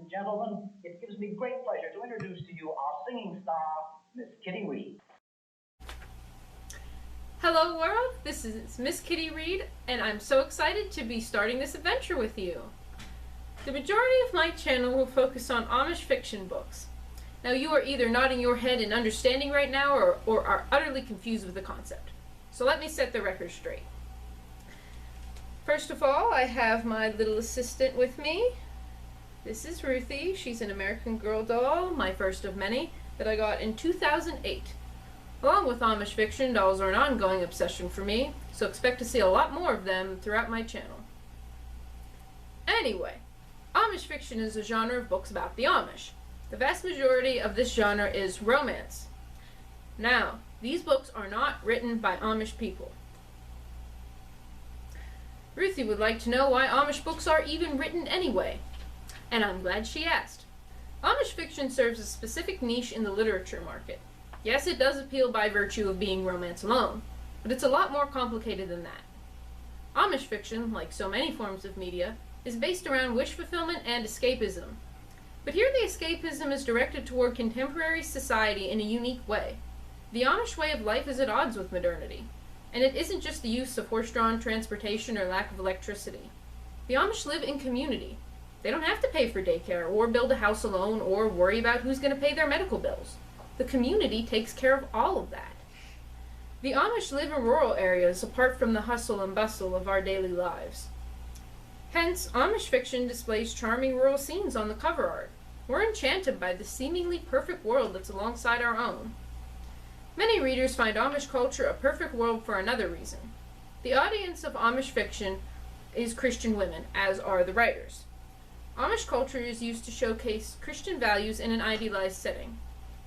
and gentlemen, it gives me great pleasure to introduce to you our singing star, Miss Kitty Reed. Hello world, this is Miss Kitty Reed, and I'm so excited to be starting this adventure with you. The majority of my channel will focus on Amish fiction books. Now you are either nodding your head in understanding right now or are utterly confused with the concept. So let me set the record straight. First of all, I have my little assistant with me. This is Ruthie. She's an American Girl doll, my first of many, that I got in 2008. Along with Amish fiction, dolls are an ongoing obsession for me, so expect to see a lot more of them throughout my channel. Anyway, Amish fiction is a genre of books about the Amish. The vast majority of this genre is romance. Now, these books are not written by Amish people. Ruthie would like to know why Amish books are even written anyway, and I'm glad she asked. Amish fiction serves a specific niche in the literature market. Yes, it does appeal by virtue of being romance alone, but it's a lot more complicated than that. Amish fiction, like so many forms of media, is based around wish fulfillment and escapism. But here the escapism is directed toward contemporary society in a unique way. The Amish way of life is at odds with modernity, and it isn't just the use of horse-drawn transportation or lack of electricity. The Amish live in community. They don't have to pay for daycare, or build a house alone, or worry about who's going to pay their medical bills. The community takes care of all of that. The Amish live in rural areas apart from the hustle and bustle of our daily lives. Hence, Amish fiction displays charming rural scenes on the cover art. We're enchanted by the seemingly perfect world that's alongside our own. Many readers find Amish culture a perfect world for another reason. The audience of Amish fiction is Christian women, as are the writers. Amish culture is used to showcase Christian values in an idealized setting.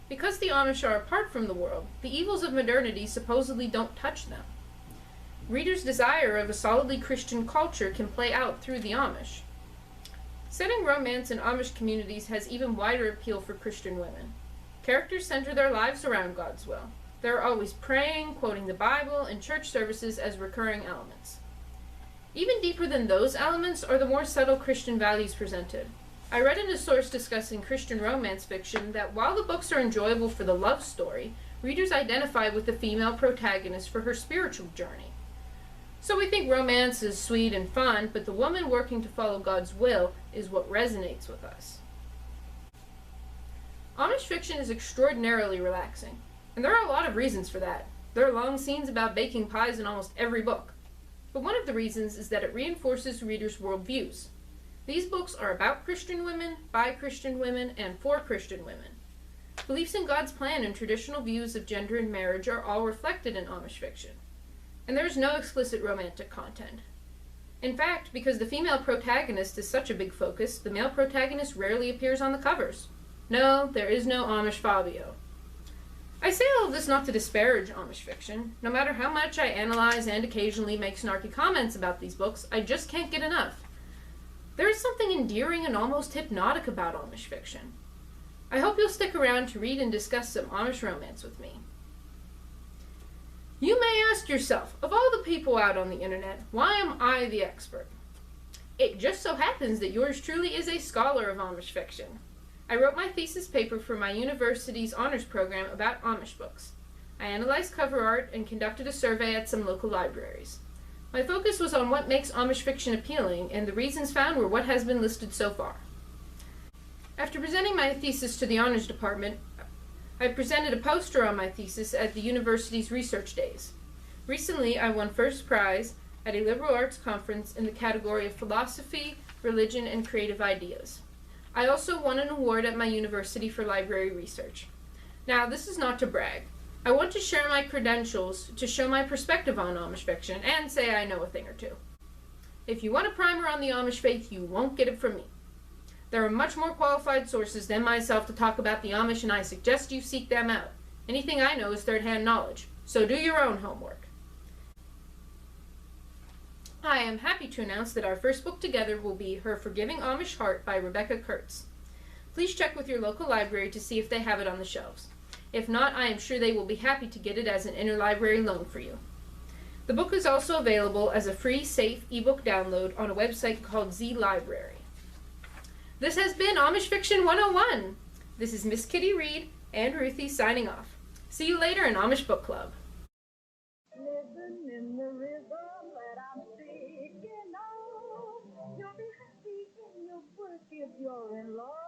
Because the Amish are apart from the world, the evils of modernity supposedly don't touch them. Readers' desire of a solidly Christian culture can play out through the Amish. Setting romance in Amish communities has even wider appeal for Christian women. Characters center their lives around God's will. They're always praying, quoting the Bible, and church services as recurring elements. Even deeper than those elements are the more subtle Christian values presented. I read in a source discussing Christian romance fiction that while the books are enjoyable for the love story, readers identify with the female protagonist for her spiritual journey. So we think romance is sweet and fun, but the woman working to follow God's will is what resonates with us. Amish fiction is extraordinarily relaxing, and there are a lot of reasons for that. There are long scenes about baking pies in almost every book. But one of the reasons is that it reinforces readers' worldviews. These books are about Christian women, by Christian women, and for Christian women. Beliefs in God's plan and traditional views of gender and marriage are all reflected in Amish fiction. And there is no explicit romantic content. In fact, because the female protagonist is such a big focus, the male protagonist rarely appears on the covers. No, there is no Amish Fabio. I say all of this not to disparage Amish fiction. No matter how much I analyze and occasionally make snarky comments about these books, I just can't get enough. There is something endearing and almost hypnotic about Amish fiction. I hope you'll stick around to read and discuss some Amish romance with me. You may ask yourself, of all the people out on the internet, why am I the expert? It just so happens that yours truly is a scholar of Amish fiction. I wrote my thesis paper for my university's honors program about Amish books. I analyzed cover art and conducted a survey at some local libraries. My focus was on what makes Amish fiction appealing, and the reasons found were what has been listed so far. After presenting my thesis to the honors department, I presented a poster on my thesis at the university's research days. Recently, I won first prize at a liberal arts conference in the category of philosophy, religion, and creative ideas. I also won an award at my university for library research. Now, this is not to brag. I want to share my credentials to show my perspective on Amish fiction and say I know a thing or two. If you want a primer on the Amish faith, you won't get it from me. There are much more qualified sources than myself to talk about the Amish, and I suggest you seek them out. Anything I know is third-hand knowledge, so do your own homework. I am happy to announce that our first book together will be Her Forgiving Amish Heart by Rebecca Kurtz. Please check with your local library to see if they have it on the shelves. If not, I am sure they will be happy to get it as an interlibrary loan for you. The book is also available as a free, safe ebook download on a website called Z Library. This has been Amish Fiction 101. This is Miss Kitty Reed and Ruthie signing off. See you later in Amish Book Club. Listen in the rhythm that I'm speaking of. You'll be happy in your work if you're in love.